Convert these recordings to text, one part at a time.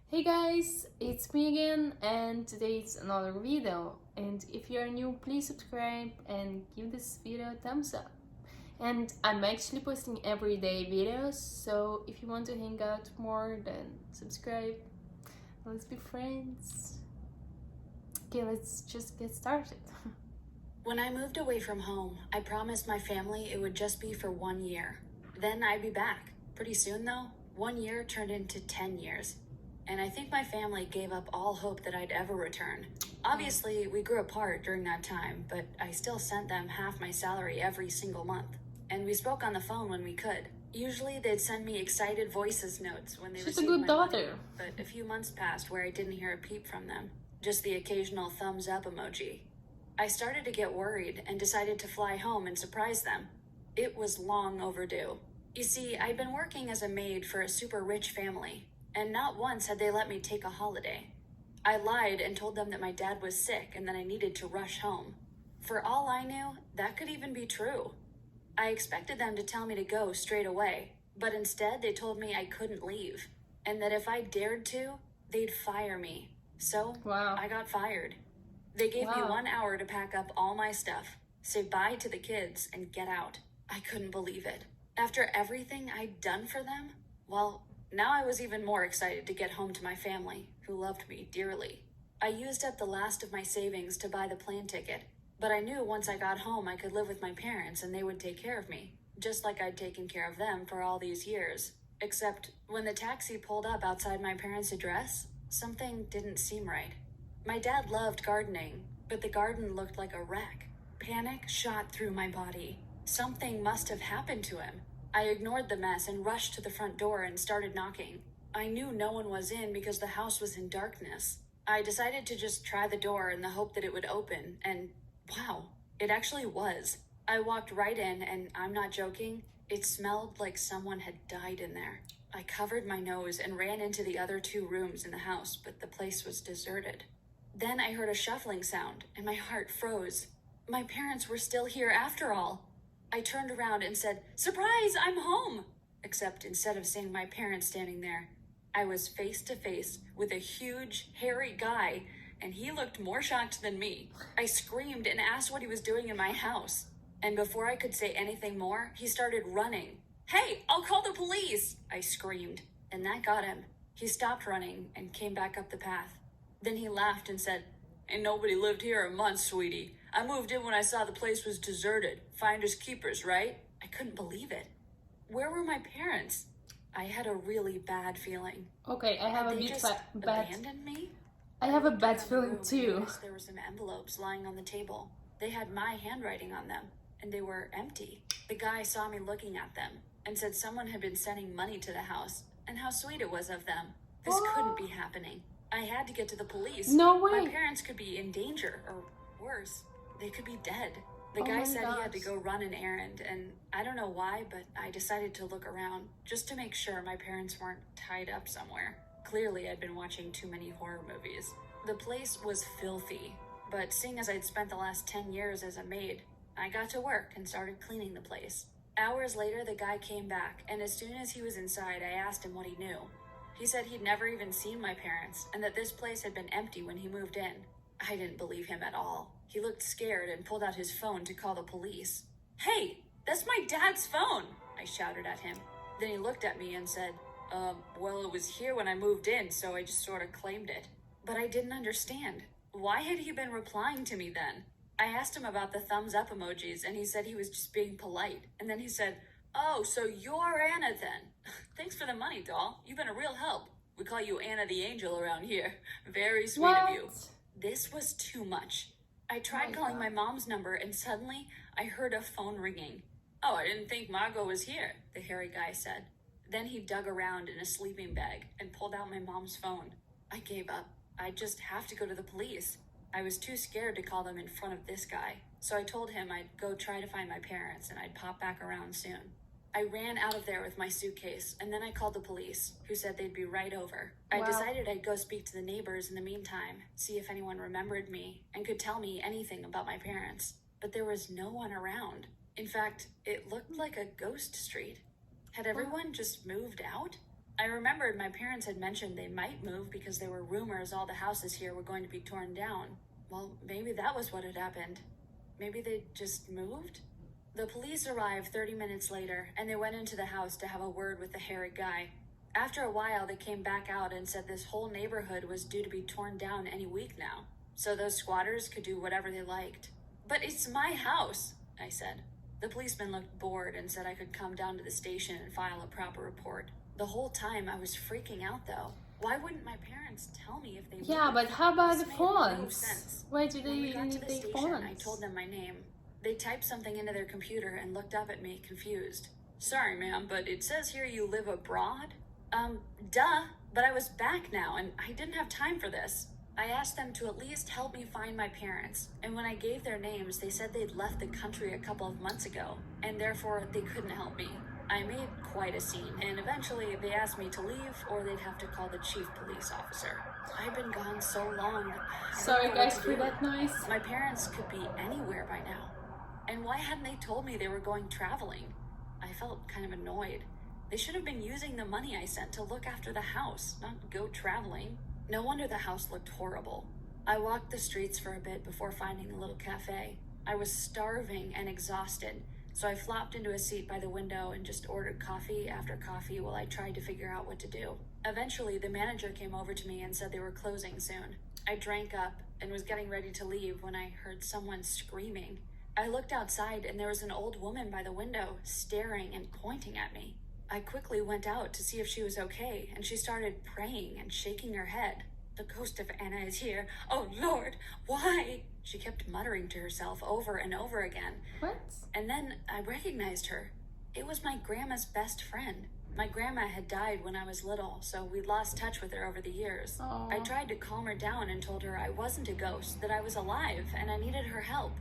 Hey guys, it's me again, and today it's another video. And if you're new, please subscribe and give this video a thumbs up. And I'm actually posting everyday videos, so if you want to hang out more, then subscribe. Let's be friends. Okay, let's just get started. When I moved away from home, I promised my family it would just be for 1 year. Then I'd be back. Pretty soon though, 1 year turned into 10 years. And I think my family gave up all hope that I'd ever return. Obviously, we grew apart during that time, but I still sent them half my salary every single month. And we spoke on the phone when we could. Usually they'd send me excited voices notes when they She's a received good my daughter. money, but a few months passed where I didn't hear a peep from them. Just the occasional thumbs up emoji. I started to get worried and decided to fly home and surprise them. It was long overdue. You see, I'd been working as a maid for a super rich family, and not once had they let me take a holiday. I lied and told them that my dad was sick and that I needed to rush home. For all I knew, that could even be true. I expected them to tell me to go straight away, but instead they told me I couldn't leave, and that if I dared to, they'd fire me. So, Wow. I got fired. They gave me Wow. 1 hour to pack up all my stuff, say bye to the kids, and get out. I couldn't believe it. After everything I'd done for them, well, now I was even more excited to get home to my family, who loved me dearly. I used up the last of my savings to buy the plane ticket, but I knew once I got home I could live with my parents and they would take care of me, just like I'd taken care of them for all these years. Except when the taxi pulled up outside my parents' address, something didn't seem right. My dad loved gardening, but the garden looked like a wreck. Panic shot through my body. Something must have happened to him. I ignored the mess and rushed to the front door and started knocking. I knew no one was in because the house was in darkness. I decided to just try the door in the hope that it would open, and wow, it actually was. I walked right in, and I'm not joking, it smelled like someone had died in there. I covered my nose and ran into the other 2 rooms in the house, but the place was deserted. Then I heard a shuffling sound, and my heart froze. My parents were still here after all. I turned around and said, "Surprise, I'm home!" Except instead of seeing my parents standing there, I was face to face with a huge, hairy guy, and he looked more shocked than me. I screamed and asked what he was doing in my house. And before I could say anything more, he started running. "Hey, I'll call the police!" I screamed, and that got him. He stopped running and came back up the path. Then he laughed and said, "Ain't nobody lived here a month, sweetie. I moved in when I saw the place was deserted. Finders keepers, right?" I couldn't believe it. Where were my parents? I had a really bad feeling. Okay, I have Had a they bit just bad. abandoned me? I have a looked bad around the feeling room and too. noticed there were some envelopes lying on the table. They had my handwriting on them, and they were empty. The guy saw me looking at them and said someone had been sending money to the house, and how sweet it was of them. This couldn't be happening. I had to get to the police. No way. My parents could be in danger, or worse, they could be dead. The Oh guy my said he had to gosh. go run an errand, and I don't know why, but I decided to look around just to make sure my parents weren't tied up somewhere. Clearly, I'd been watching too many horror movies. The place was filthy, but seeing as I'd spent the last 10 years as a maid, I got to work and started cleaning the place. Hours later, the guy came back, and as soon as he was inside, I asked him what he knew. He said he'd never even seen my parents, and that this place had been empty when he moved in. I didn't believe him at all. He looked scared and pulled out his phone to call the police. "Hey, that's my dad's phone!" I shouted at him. Then he looked at me and said, well, it was here when I moved in, so I just sort of claimed it. But I didn't understand. Why had he been replying to me then? I asked him about the thumbs up emojis, and he said he was just being polite. And then he said, "Oh, so you're Anna then. Thanks for the money, doll. You've been a real help. We call you Anna the Angel around here. Very sweet of you." This was too much. I tried calling my mom's number, and suddenly I heard a phone ringing. "Oh, I didn't think Margot was here," the hairy guy said. Then he dug around in a sleeping bag and pulled out my mom's phone. I gave up. I'd just have to go to the police. I was too scared to call them in front of this guy, so I told him I'd go try to find my parents and I'd pop back around soon. I ran out of there with my suitcase, and then I called the police, who said they'd be right over. I decided I'd go speak to the neighbors in the meantime, see if anyone remembered me and could tell me anything about my parents. But there was no one around. In fact, it looked like a ghost street. Had everyone just moved out? I remembered my parents had mentioned they might move because there were rumors all the houses here were going to be torn down. Well, maybe that was what had happened. Maybe they just moved? The police arrived 30 minutes later, and they went into the house to have a word with the hairy guy. After a while, they came back out and said this whole neighborhood was due to be torn down any week now, so those squatters could do whatever they liked. But it's my house, I said. The policeman looked bored and said I could come down to the station and file a proper report. The whole time I was freaking out though. Why wouldn't my parents tell me if they Yeah, moved? but how about This the made no fonts? sense. Why do When we they got to need the the station, fonts? I told them my name. They typed something into their computer and looked up at me, confused. Sorry, ma'am, but it says here you live abroad? Duh, but I was back now and I didn't have time for this. I asked them to at least help me find my parents, and when I gave their names, they said they'd left the country a couple of months ago, and therefore they couldn't help me. I made quite a scene, and eventually they asked me to leave or they'd have to call the chief police officer. I'd been gone so long. I Sorry didn't know what guys to for do. that noise. My parents could be anywhere by now. And why hadn't they told me they were going traveling? I felt kind of annoyed. They should have been using the money I sent to look after the house, not go traveling. No wonder the house looked horrible. I walked the streets for a bit before finding a little cafe. I was starving and exhausted, so I flopped into a seat by the window and just ordered coffee after coffee while I tried to figure out what to do. Eventually, the manager came over to me and said they were closing soon. I drank up and was getting ready to leave when I heard someone screaming. I looked outside and there was an old woman by the window, staring and pointing at me. I quickly went out to see if she was okay, and she started praying and shaking her head. The ghost of Anna is here. Oh Lord, why? She kept muttering to herself over and over again. What? And then I recognized her. It was my grandma's best friend. My grandma had died when I was little, so we'd lost touch with her over the years. Aw. I tried to calm her down and told her I wasn't a ghost, that I was alive, and I needed her help.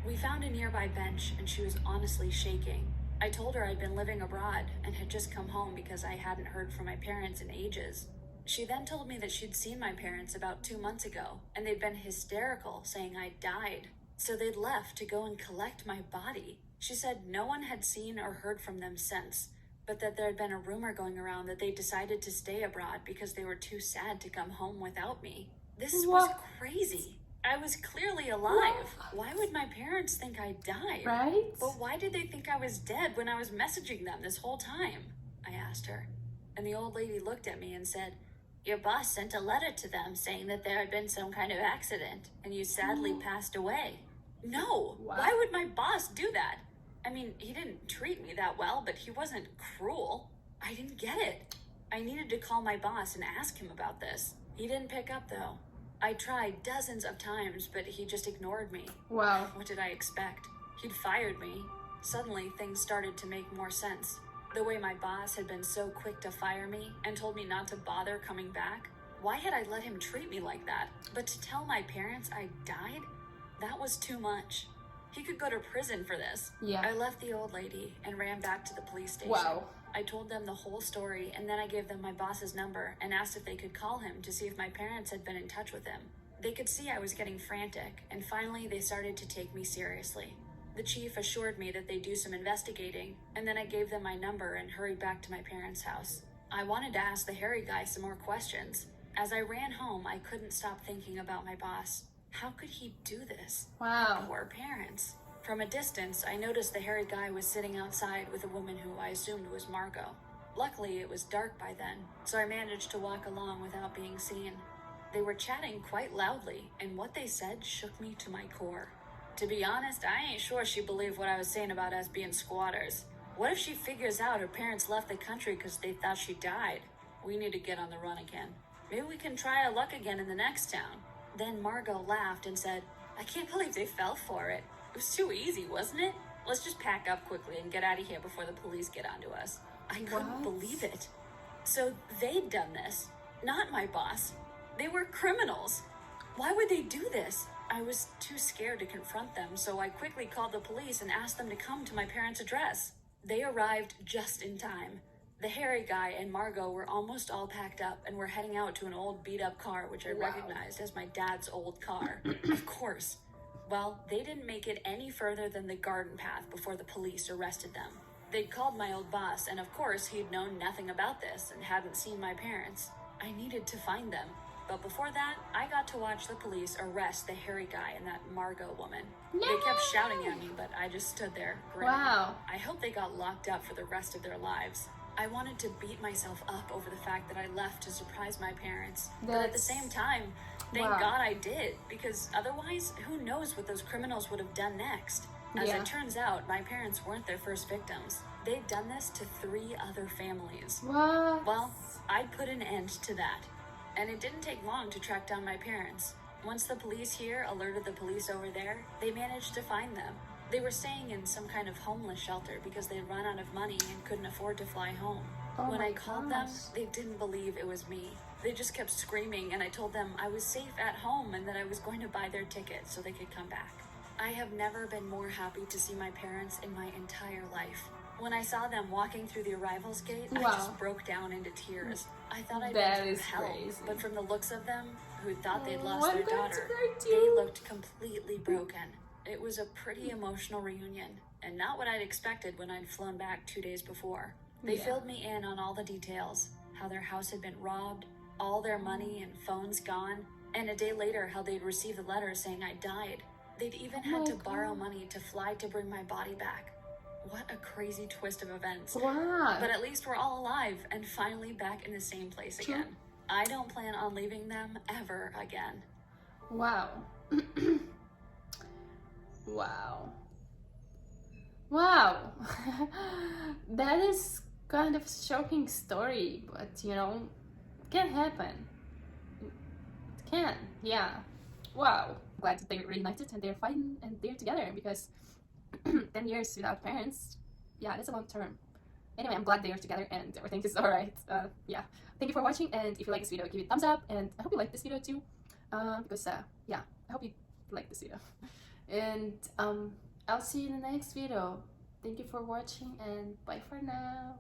We found a nearby bench, and she was honestly shaking. I told her I'd been living abroad and had just come home because I hadn't heard from my parents in ages. She then told me that she'd seen my parents about 2 months ago, and they'd been hysterical, saying I'd died. So they'd left to go and collect my body. She said no one had seen or heard from them since, but that there had been a rumor going around that they decided to stay abroad because they were too sad to come home without me. This was What? crazy. I was clearly alive. Why would my parents think I died? Right? But why did they think I was dead when I was messaging them this whole time? I asked her. And the old lady looked at me and said, your boss sent a letter to them saying that there had been some kind of accident and you sadly passed away. No, What? why would my boss do that? I mean, he didn't treat me that well, but he wasn't cruel. I didn't get it. I needed to call my boss and ask him about this. He didn't pick up though. I tried dozens of times, but he just ignored me. Wow. What did I expect? He'd fired me. Suddenly, things started to make more sense. The way my boss had been so quick to fire me and told me not to bother coming back. Why had I let him treat me like that? But to tell my parents I died? That was too much. He could go to prison for this. Yeah. I left the old lady and ran back to the police station. Wow. I told them the whole story, and then I gave them my boss's number and asked if they could call him to see if my parents had been in touch with him. They could see I was getting frantic, and finally they started to take me seriously. The chief assured me that they'd do some investigating, and then I gave them my number and hurried back to my parents' house. I wanted to ask the hairy guy some more questions. As I ran home, I couldn't stop thinking about my boss. How could he do this? Wow. Poor parents. From a distance, I noticed the hairy guy was sitting outside with a woman who I assumed was Margot. Luckily, it was dark by then, so I managed to walk along without being seen. They were chatting quite loudly, and what they said shook me to my core. To be honest, I ain't sure she believed what I was saying about us being squatters. What if she figures out her parents left the country because they thought she died? We need to get on the run again. Maybe we can try our luck again in the next town. Then Margot laughed and said, I can't believe they fell for it. It was too easy, wasn't it? Let's just pack up quickly and get out of here before the police get onto us. I couldn't believe it. So they'd done this. Not my boss. They were criminals. Why would they do this? I was too scared to confront them, so I quickly called the police and asked them to come to my parents' address. They arrived just in time. The hairy guy and Margot were almost all packed up and were heading out to an old beat-up car, which I recognized as my dad's old car. Of course. Well, they didn't make it any further than the garden path before the police arrested them. They'd called my old boss, and of course, he'd known nothing about this and hadn't seen my parents. I needed to find them. But before that, I got to watch the police arrest the hairy guy and that Margot woman. Yay! They kept shouting at me, but I just stood there, grinning. Wow. I hope they got locked up for the rest of their lives. I wanted to beat myself up over the fact that I left to surprise my parents. But at the same time, thank God I did, because otherwise, who knows what those criminals would have done next. As it turns out, my parents weren't their first victims. They'd done this to 3 other families. What? Well, I'd put an end to that. And it didn't take long to track down my parents. Once the police here alerted the police over there, they managed to find them. They were staying in some kind of homeless shelter because they'd run out of money and couldn't afford to fly home. When I called them, they didn't believe it was me. They just kept screaming, and I told them I was safe at home and that I was going to buy their ticket so they could come back. I have never been more happy to see my parents in my entire life. When I saw them walking through the arrivals gate, I just broke down into tears. I thought I'd been through hell, but from the looks of them, who thought they'd lost their daughter, they looked completely broken. It was a pretty emotional reunion, and not what I'd expected when I'd flown back 2 days before. They filled me in on all the details, how their house had been robbed, all their money and phones gone, and a day later how they'd received a letter saying I died. They'd even had to borrow money to fly to bring my body back. What a crazy twist of events. Wow. But at least we're all alive and finally back in the same place again. I don't plan on leaving them ever again. Wow. Wow. Wow. That is kind of a shocking story, but you know, it can happen. It can, yeah. Wow. Glad that they're reunited and they're fighting and they're together, because 10 years without parents, yeah, that's a long term. Anyway, I'm glad they're together and everything is alright. Yeah, thank you for watching, and if you like this video, give it a thumbs up, and I hope you like this video too, because yeah, I hope you like this video. And I'll see you in the next video. Thank you for watching, and bye for now.